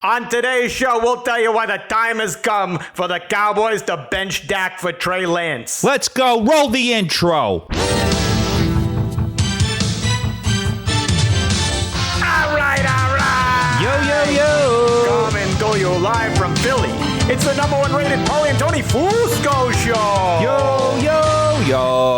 On today's show, we'll tell you why the time has come for the Cowboys to bench Dak for Trey Lance. Let's go. Roll the intro. All right. Yo. Coming to you live from Philly. It's the number one rated Paulie Tony Fusco Show. Yo.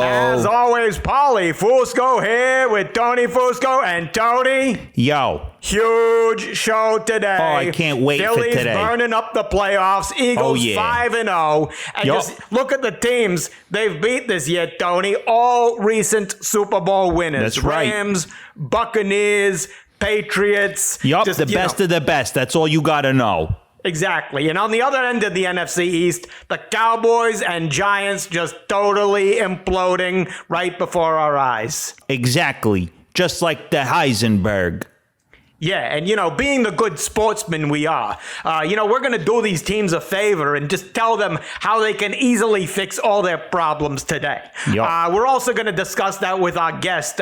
As always, Paulie Fusco here with Tony Fusco and Tony. Yo. Huge show today. Oh, I can't wait for Philly's today. burning up the playoffs. Eagles 5-0. And Yup. just look at the teams they've beat this year, Tony. All recent Super Bowl winners. That's right. Rams, Buccaneers, Patriots. Yup, Just, the best of the best. That's all you got to know. Exactly. And on the other end of the NFC East, the Cowboys and Giants just totally imploding right before our eyes. Exactly. Just like the Heisenberg. Yeah, and, being the good sportsmen we are, we're going to do these teams a favor and just tell them how they can easily fix all their problems today. Yep. We're also going to discuss that with our guest.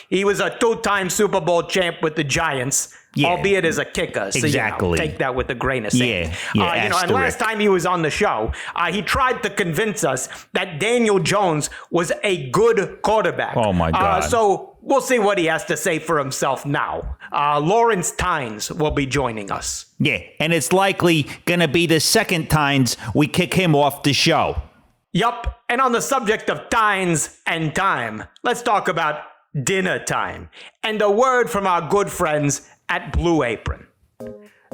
He was a two-time Super Bowl champ with the Giants. Yeah. Albeit as a kicker. So, exactly. Take that with a grain of sand. Yeah. And last time he was on the show, he tried to convince us that Daniel Jones was a good quarterback. Oh, my God. So we'll see what he has to say for himself now. Lawrence Tynes will be joining us. Yeah, and it's likely going to be the second Tynes we kick him off the show. Yup. And on the subject of Tynes and time, let's talk about dinner time. And a word from our good friends at Blue Apron.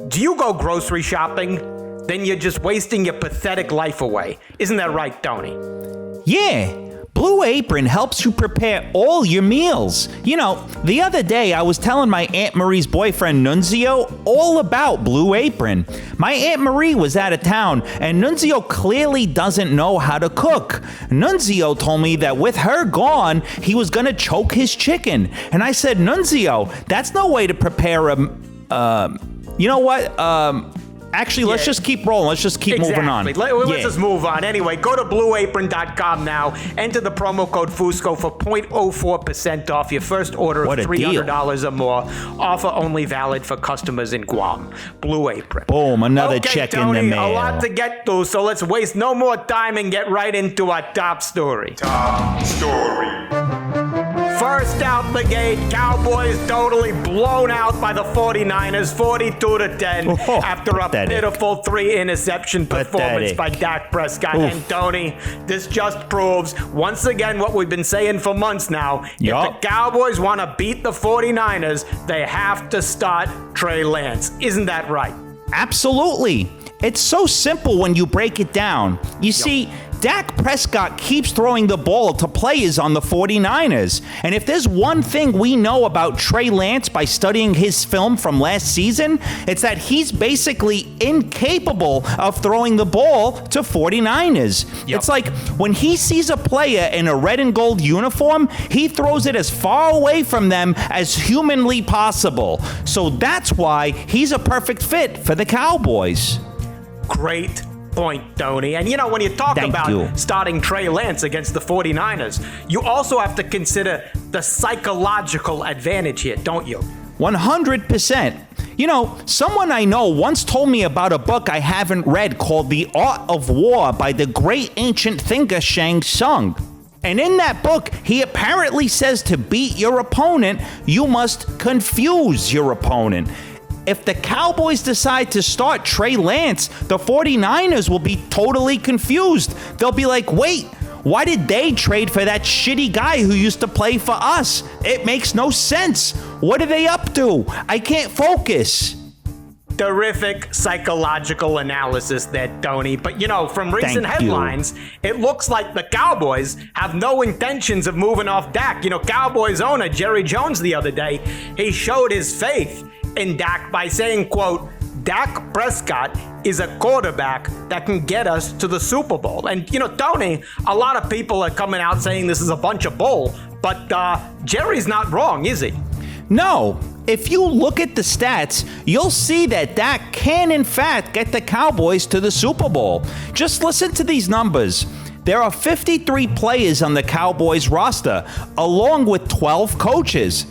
Do you go grocery shopping? Then you're just wasting your pathetic life away. Isn't that right, Tony? Yeah. Blue Apron helps you prepare all your meals. The other day I was telling my Aunt Marie's boyfriend Nunzio all about Blue Apron. My Aunt Marie was out of town and Nunzio clearly doesn't know how to cook. Nunzio told me that with her gone, he was gonna choke his chicken. And I said, Nunzio, that's no way to prepare you know what? Actually, let's just keep rolling. Let's just keep moving on. Let's just move on. Anyway, go to blueapron.com now. Enter the promo code Fusco for 0.04% off your first order of $300 or more. Offer only valid for customers in Guam. Blue Apron. Boom, another check Tony, in the mail. A lot to get through, so let's waste no more time and get right into our top story. First out the gate, Cowboys totally blown out by the 49ers, 42-10, after a pitiful 3-interception performance by Dak Prescott. And Tony, this just proves, once again, what we've been saying for months now. If the Cowboys want to beat the 49ers, they have to start Trey Lance. Isn't that right? Absolutely. It's so simple when you break it down. You see, Dak Prescott keeps throwing the ball to players on the 49ers. And if there's one thing we know about Trey Lance by studying his film from last season, it's that he's basically incapable of throwing the ball to 49ers. It's like when he sees a player in a red and gold uniform, he throws it as far away from them as humanly possible. So that's why he's a perfect fit for the Cowboys. Great point, Tony. And when you talk about starting Trey Lance against the 49ers, you also have to consider the psychological advantage here, don't you? 100%. Someone I know once told me about a book I haven't read called The Art of War by the great ancient thinker Shang Tsung. And in that book, he apparently says to beat your opponent, you must confuse your opponent. If the Cowboys decide to start Trey Lance, the 49ers will be totally confused. They'll be like, wait, why did they trade for that shitty guy who used to play for us? It makes no sense. What are they up to? I can't focus. Terrific psychological analysis there, Tony. But, from recent headlines, it looks like the Cowboys have no intentions of moving off Dak. Cowboys owner Jerry Jones the other day, he showed his faith in Dak by saying, quote, Dak Prescott is a quarterback that can get us to the Super Bowl. And, Tony, a lot of people are coming out saying this is a bunch of bull, but Jerry's not wrong, is he? No. If you look at the stats, you'll see that Dak can, in fact, get the Cowboys to the Super Bowl. Just listen to these numbers. There are 53 players on the Cowboys roster, along with 12 coaches.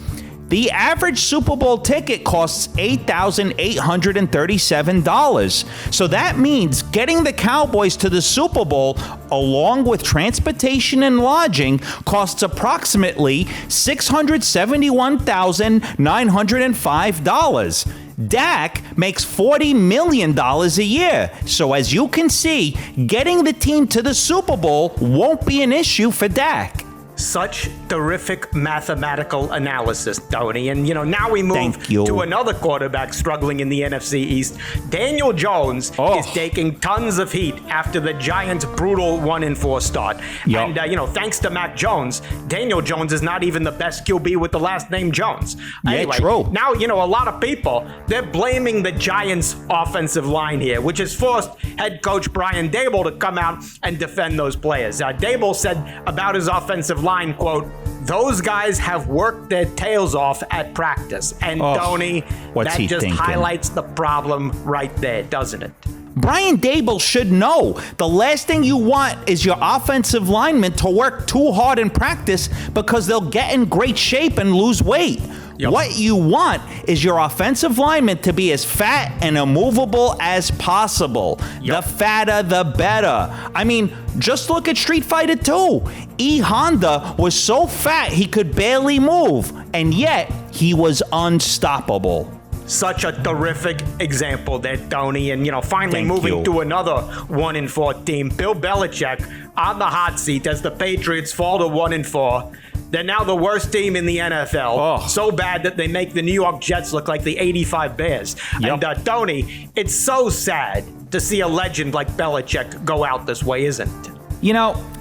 The average Super Bowl ticket costs $8,837. So that means getting the Cowboys to the Super Bowl, along with transportation and lodging, costs approximately $671,905. Dak makes $40 million a year. So as you can see, getting the team to the Super Bowl won't be an issue for Dak. Such terrific mathematical analysis, Tony. And, now we move to another quarterback struggling in the NFC East. Daniel Jones is taking tons of heat after the Giants' brutal 1-4 start. Yep. And, thanks to Mac Jones, Daniel Jones is not even the best QB with the last name Jones. Anyway, true. Now, a lot of people, they're blaming the Giants' offensive line here, which has forced head coach Brian Daboll to come out and defend those players. Daboll said about his offensive line, quote, "Those guys have worked their tails off at practice." And Tony, that just highlights the problem right there, doesn't it? Brian Daboll should know the last thing you want is your offensive linemen to work too hard in practice because they'll get in great shape and lose weight. Yep. What you want is your offensive linemen to be as fat and immovable as possible. Yep. The fatter, the better. I mean, just look at Street Fighter 2. E. Honda was so fat he could barely move, and yet he was unstoppable. Such a terrific example there, Tony. And, finally moving to another 1-4 team. Bill Belichick on the hot seat as the Patriots fall to 1-4. They're now the worst team in the NFL. So bad that they make the New York Jets look like the 85 Bears. Yep. And, Tony, it's so sad to see a legend like Belichick go out this way, isn't it?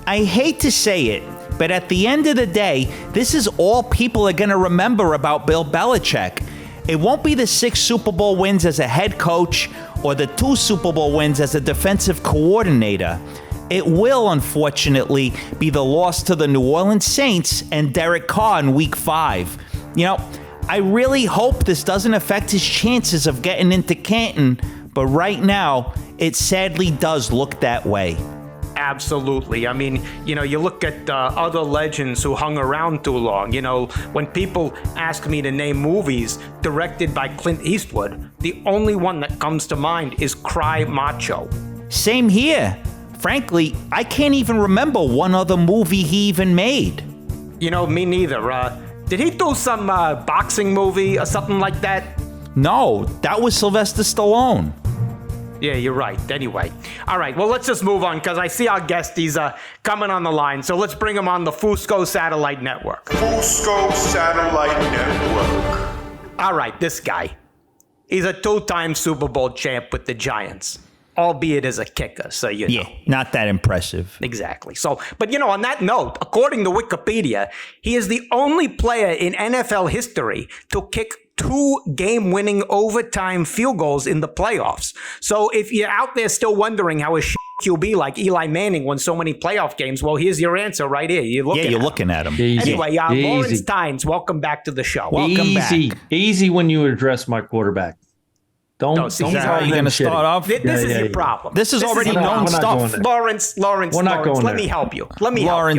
I hate to say it, but at the end of the day, this is all people are going to remember about Bill Belichick. It won't be the 6 Super Bowl wins as a head coach or the 2 Super Bowl wins as a defensive coordinator. It will, unfortunately, be the loss to the New Orleans Saints and Derek Carr in Week 5. I really hope this doesn't affect his chances of getting into Canton, but right now, it sadly does look that way. Absolutely. I mean, you look at other legends who hung around too long. When people ask me to name movies directed by Clint Eastwood, the only one that comes to mind is Cry Macho. Same here. Frankly, I can't even remember one other movie he even made. Me neither. Did he do some boxing movie or something like that? No, that was Sylvester Stallone. Yeah, you're right. Anyway. All right, well, let's just move on because I see our guest. He's coming on the line. So let's bring him on the Fusco Satellite Network. Fusco Satellite Network. All right, this guy. He's a 2-time Super Bowl champ with the Giants, albeit as a kicker. So, Yeah, not that impressive. Exactly. So, but on that note, according to Wikipedia, he is the only player in NFL history to kick 2 game-winning overtime field goals in the playoffs. So if you're out there still wondering how a QB like Eli Manning won so many playoff games, well, here's your answer right here. You're looking at him. Anyway, Lawrence Tynes, welcome back to the show. Welcome back. Easy when you address my quarterback. Don't how are you going to start off? This is your problem. This is already known stuff. Lawrence, let me help you. You're in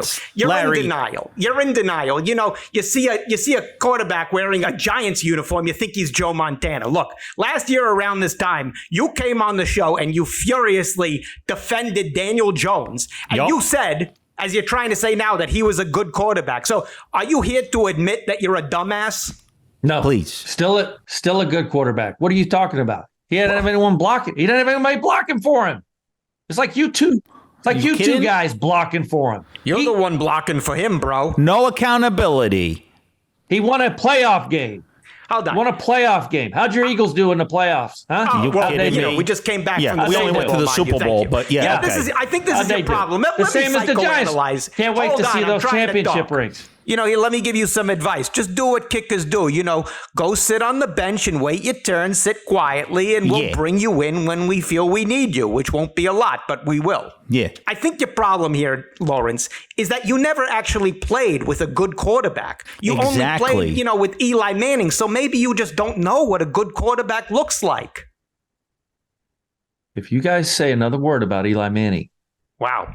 denial. You're in denial. You see a quarterback wearing a Giants uniform, you think he's Joe Montana. Look, last year around this time, you came on the show and you furiously defended Daniel Jones. And you said, as you're trying to say now, that he was a good quarterback. So are you here to admit that you're a dumbass? No, please. Still a good quarterback. What are you talking about? He didn't have anyone blocking. He didn't have anybody blocking for him. It's like you two. It's like you two guys blocking for him. You're the one blocking for him, bro. No accountability. He won a playoff game. Hold on. Won a playoff game. How'd your Eagles do in the playoffs? Huh? we just came back from the we only went to the Super Bowl, but I think this is your problem. The same as the Giants. Can't wait to see those championship rings. Let me give you some advice. Just do what kickers do. Go sit on the bench and wait your turn, sit quietly, and we'll bring you in when we feel we need you, which won't be a lot, but we will. Yeah. I think your problem here, Lawrence, is that you never actually played with a good quarterback. You only played, with Eli Manning, so maybe you just don't know what a good quarterback looks like. If you guys say another word about Eli Manning, wow,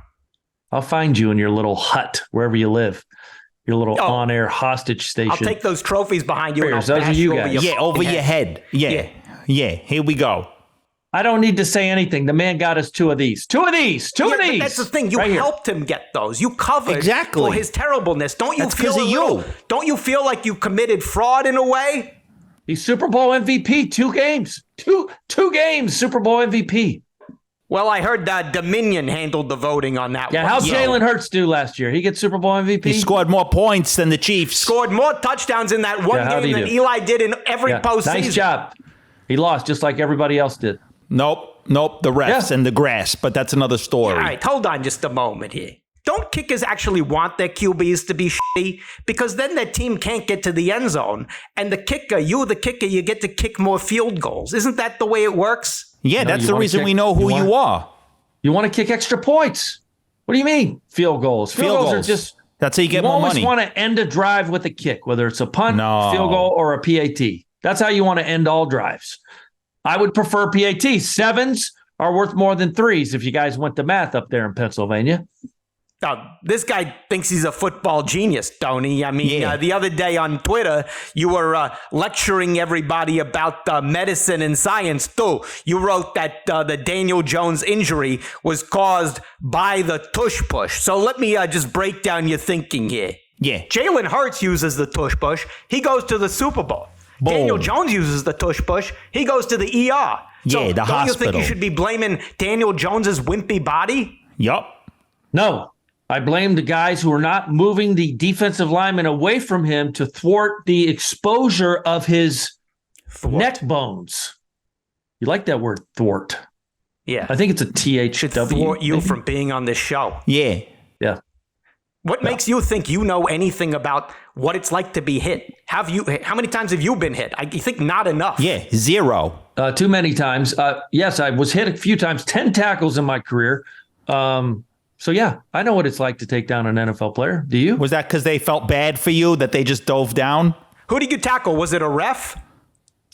I'll find you in your little hut, wherever you live. Your little on-air hostage station. I'll take those trophies behind you and I'll Those are bash you over guys. your over fucking your head. Yeah. Here we go. I don't need to say anything. The man got us two of these. Two of these. But that's the thing. You helped him get those. You covered for his terribleness. Don't you That's feel 'cause of you. Don't you feel like you committed fraud in a way? He's Super Bowl MVP. 2 games. Two games. Super Bowl MVP. Well, I heard that Dominion handled the voting on that one. Yeah, how'd Jalen Hurts do last year? He gets Super Bowl MVP? He scored more points than the Chiefs. Scored more touchdowns in that one game than Eli did in every postseason. Nice job. He lost just like everybody else did. Nope. The refs and the grass, but that's another story. All right, hold on just a moment here. Don't kickers actually want their QBs to be shitty? Because then their team can't get to the end zone. And the kicker, you get to kick more field goals. Isn't that the way it works? Yeah, that's the reason we know who you are. You want to kick extra points. What do you mean? Field goals. Field goals are just... That's how you get more money. You always want to end a drive with a kick, whether it's a punt, field goal, or a PAT. That's how you want to end all drives. I would prefer PAT. 7s are worth more than 3s if you guys went to math up there in Pennsylvania. This guy thinks he's a football genius, Tony. I mean, the other day on Twitter, you were lecturing everybody about medicine and science, too. You wrote that the Daniel Jones injury was caused by the tush push. So let me just break down your thinking here. Yeah. Jalen Hurts uses the tush push. He goes to the Super Bowl. Boom. Daniel Jones uses the tush push. He goes to the ER. So the hospital. Don't you think you should be blaming Daniel Jones's wimpy body? Yup. No. I blame the guys who are not moving the defensive lineman away from him to thwart the exposure of his neck bones. You like that word, thwart? Yeah. I think it's a THW. Should thwart you from being on this show. Yeah. Yeah. What makes you think you know anything about what it's like to be hit? How many times have you been hit? I think not enough. Yeah, 0. Too many times. Yes, I was hit a few times, 10 tackles in my career. So, yeah, I know what it's like to take down an NFL player. Do you? Was that because they felt bad for you that they just dove down? Who did you tackle? Was it a ref?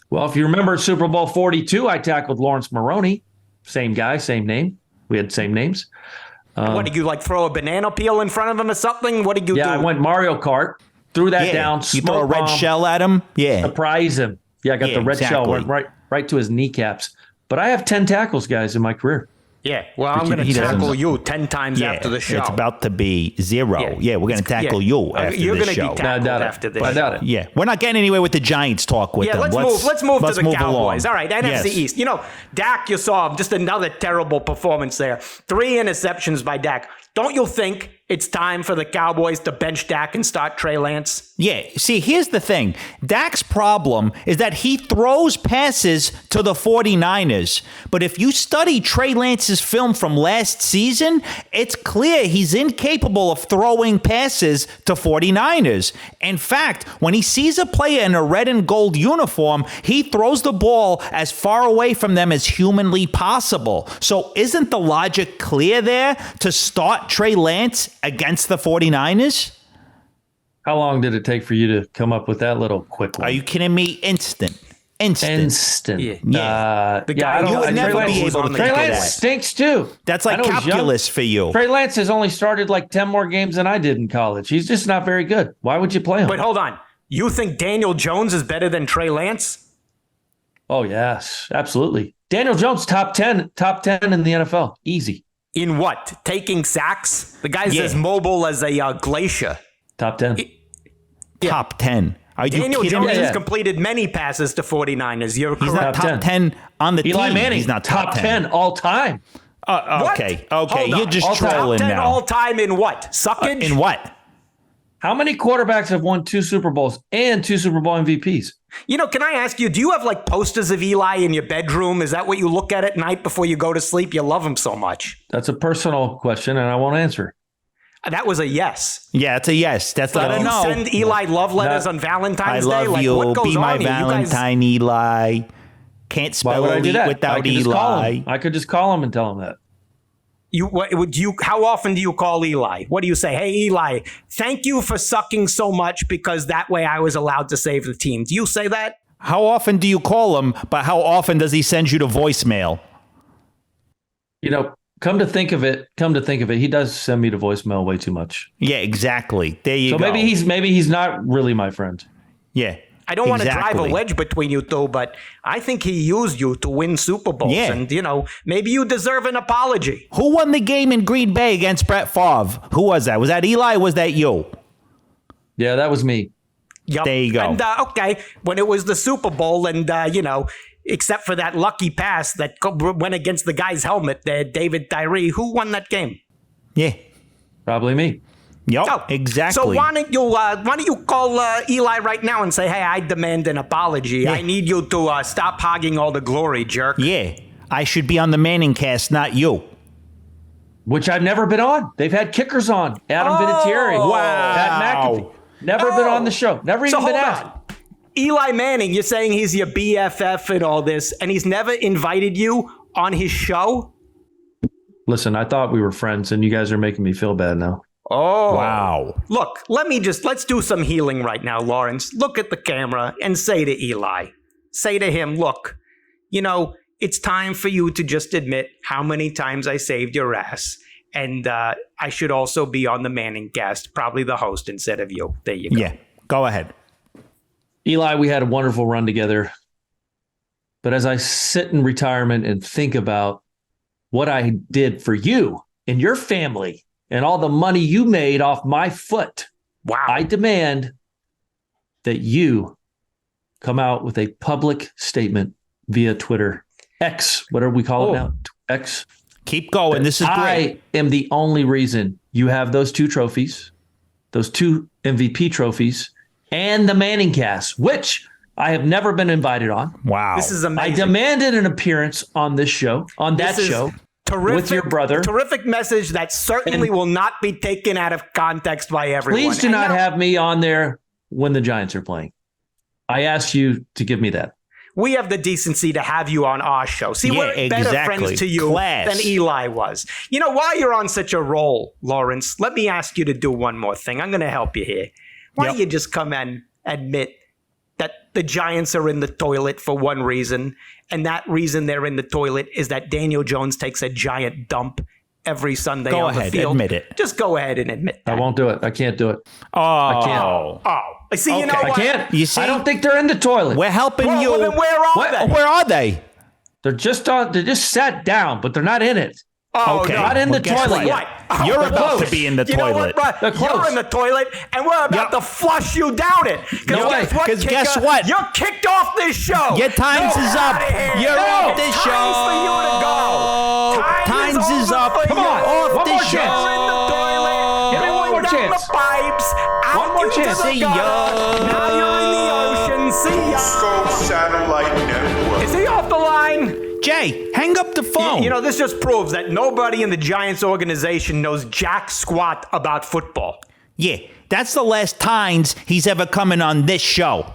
Well, if you remember Super Bowl 42, I tackled Lawrence Maroney. Same guy, same name. We had same names. What, did you throw a banana peel in front of him or something? What did you do? Yeah, I went Mario Kart, threw that down, you throw a red shell at him? Yeah. Surprise him. Yeah, I got the red shell, went right to his kneecaps. But I have 10 tackles, guys, in my career. Yeah, well, I'm going to tackle you 10 times after the show. It's about to be 0. Yeah, we're going to tackle you after You're this gonna show. be tackled after this I show. doubt it. Yeah, we're not getting anywhere with the Giants talk with them. Let's move to the Cowboys. Along. All right, NFC East. Dak, you saw just another terrible performance there. 3 interceptions by Dak. Don't you think it's time for the Cowboys to bench Dak and start Trey Lance? Yeah, see, here's the thing. Dak's problem is that he throws passes to the 49ers. But if you study Trey Lance's film from last season, it's clear he's incapable of throwing passes to 49ers. In fact, when he sees a player in a red and gold uniform, he throws the ball as far away from them as humanly possible. So isn't the logic clear there to start Trey Lance against the 49ers? How long did it take for you to come up with that little quick one? Are you kidding me? Instant. Yeah. The guy you would never be able to Trey think of Lance that. stinks too. That's like calculus for you. Trey Lance has only started 10 more games than I did in college. He's just not very good. Why would you play him? But hold on. You think Daniel Jones is better than Trey Lance? Oh, yes, absolutely. Daniel Jones, top 10 in the NFL. Easy. In what? Taking sacks? The guy's as mobile as a glacier. Top 10. Top 10. Are you Daniel kidding Jones me? has completed many passes to 49ers. You're He's correct. not top 10 on the team. Eli Manning, He's not top 10 all time. Okay. Hold You're on. just Top trolling 10 now. all time in what? Suckage? In what? How many quarterbacks have won 2 Super Bowls and 2 Super Bowl MVPs? Can I ask you, do you have posters of Eli in your bedroom? Is that what you look at night before you go to sleep? You love him so much. That's a personal question, and I won't answer. That was a yes. Yeah, it's a yes. That's Let not a you no. send Eli love letters on Valentine's I Day? love you. What goes Be my on here? Valentine, Eli. Can't Why spell would I do elite that? without Eli. I could just call him and tell him that. How often do you call Eli? What do you say? Hey, Eli, thank you for sucking so much because that way I was allowed to save the team. Do you say that? How often do you call him, but how often does he send you to voicemail? Come to think of it, he does send me to voicemail way too much. Yeah, exactly. There you go. So maybe he's not really my friend. Yeah. I don't want to drive a wedge between you two, but I think he used you to win Super Bowls. Yeah. And, maybe you deserve an apology. Who won the game in Green Bay against Brett Favre? Who was that? Was that Eli or was that you? Yeah, that was me. Yep. There you go. And, okay, when it was the Super Bowl and, except for that lucky pass that went against the guy's helmet, David Tyree, who won that game? Yeah. Probably me. Yep, Oh, exactly. So why don't you call Eli right now and say, hey, I demand an apology. Yeah. I need you to stop hogging all the glory, jerk. Yeah. I should be on the Manning cast, not you. Which I've never been on. They've had kickers on. Adam Vinatieri. Wow. Pat McAfee. Never been on the show. Never even been asked. Eli Manning, you're saying he's your BFF and all this, and he's never invited you on his show? Listen, I thought we were friends, and you guys are making me feel bad now. Oh. Wow. Look, let's do some healing right now, Lawrence. Look at the camera and say to Eli, say to him, look, it's time for you to just admit how many times I saved your ass. And I should also be on the Manning cast, probably the host instead of you. There you go. Yeah, go ahead. Eli, we had a wonderful run together. But as I sit in retirement and think about what I did for you and your family and all the money you made off my foot, wow, I demand that you come out with a public statement via Twitter. X, whatever we call it now. X. Keep going. This is great. I am the only reason you have those two trophies, those two MVP trophies, and the Manning cast, which I have never been invited on. Wow. This is amazing. I demanded an appearance on this show, terrific, with your brother. Terrific message that certainly will not be taken out of context by everyone. Please do not have me on there when the Giants are playing. I asked you to give me that. We have the decency to have you on our show. See, we're better friends to you than Eli was. While you're on such a roll, Lawrence, let me ask you to do one more thing. I'm going to help you here. Why don't you just come and admit that the Giants are in the toilet for one reason, and that reason they're in the toilet is that Daniel Jones takes a giant dump every Sunday on the field. Go ahead, admit it. Just go ahead and admit that. I won't do it. I can't do it. Oh. I can't. Oh. See, you know what? I can't. You see? I don't think they're in the toilet. We're helping you. Well, then where are they? Where are they? They're just sat down, but they're not in it. Oh, okay. no. Not in the guess toilet what? yet. You're They're about close. to be in the You know toilet. what, bro? They're close. You're in the toilet, and we're about to flush you down it. No way. Because guess what? You're kicked off this show. Your times is up. You're off this show. Time's for you to go. Times is over up. for Come you. on. Off One this more show. chance. You're in the toilet. Give me one more Down chance. the pipes. Out One more into chance. the See gutter. ya. Now you're in the ocean. See ya. Fusco Satellite Network. Is he off the line? Jay, hang up the phone. This just proves that nobody in the Giants organization knows jack squat about football. Yeah, that's the last times he's ever coming on this show.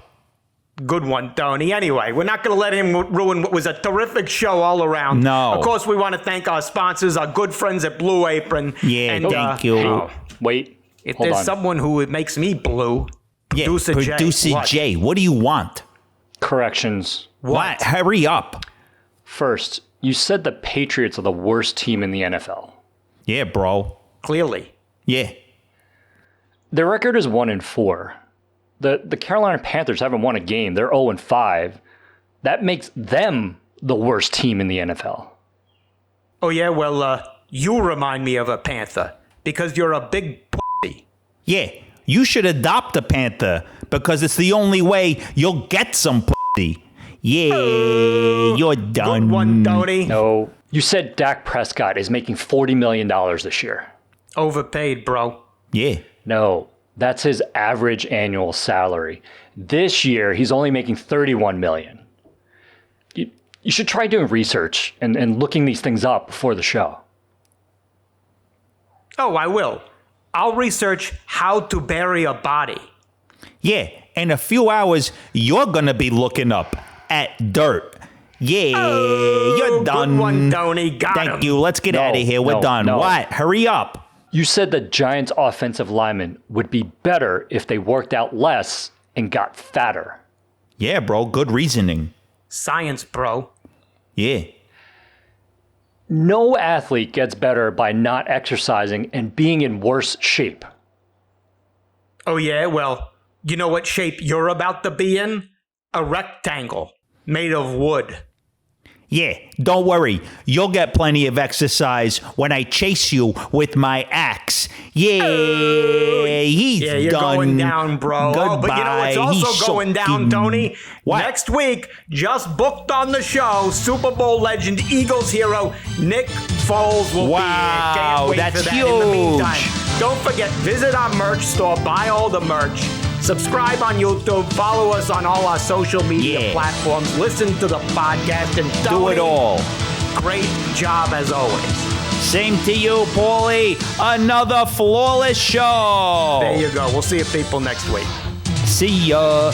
Good one, Tony. Anyway, we're not going to let him ruin what was a terrific show all around. No. Of course, we want to thank our sponsors, our good friends at Blue Apron. Yeah, and, thank you. oh, Wait. if hold there's on. someone who makes me blue, Producer J. Producer What? J, what do you want? Corrections. What? Hurry up. First, you said the Patriots are the worst team in the NFL. Yeah, bro. Clearly. Yeah. Their record is 1-4. The Carolina Panthers haven't won a game. They're 0-5. That makes them the worst team in the NFL. Oh, yeah? Well, you remind me of a Panther because you're a big pussy. Yeah. You should adopt a Panther because it's the only way you'll get some pussy. Yeah, you're done. Good one, Tony. No. You said Dak Prescott is making $40 million this year. Overpaid, bro. Yeah. No. That's his average annual salary. This year, he's only making $31 million. You should try doing research and looking these things up before the show. Oh, I will. I'll research how to bury a body. Yeah. In a few hours, you're going to be looking up at dirt. Yeah, you're done. Good one, Tony. Got him. Thank you. Let's get out of here. We're done. no. What? Hurry up. You said the Giants' offensive linemen would be better if they worked out less and got fatter. Yeah, bro. Good reasoning. Science, bro. Yeah. No athlete gets better by not exercising and being in worse shape. Oh, yeah? Well, you know what shape you're about to be in? A rectangle made of wood. Yeah, don't worry. You'll get plenty of exercise when I chase you with my axe. Yeah, he's Yeah, you're done. going down, bro. Goodbye. Oh, but you know what's also He's going down, soaking. Tony? What? Next week, just booked on the show, Super Bowl legend, Eagles hero, Nick Foles will be here. Can't wait that's for that. huge. In the meantime, don't forget, visit our merch store, buy all the merch. Subscribe on YouTube, follow us on all our social media platforms, listen to the podcast, and Do it all. Great job as always. Same to you, Paulie. Another flawless show. There you go. We'll see you people next week. See ya.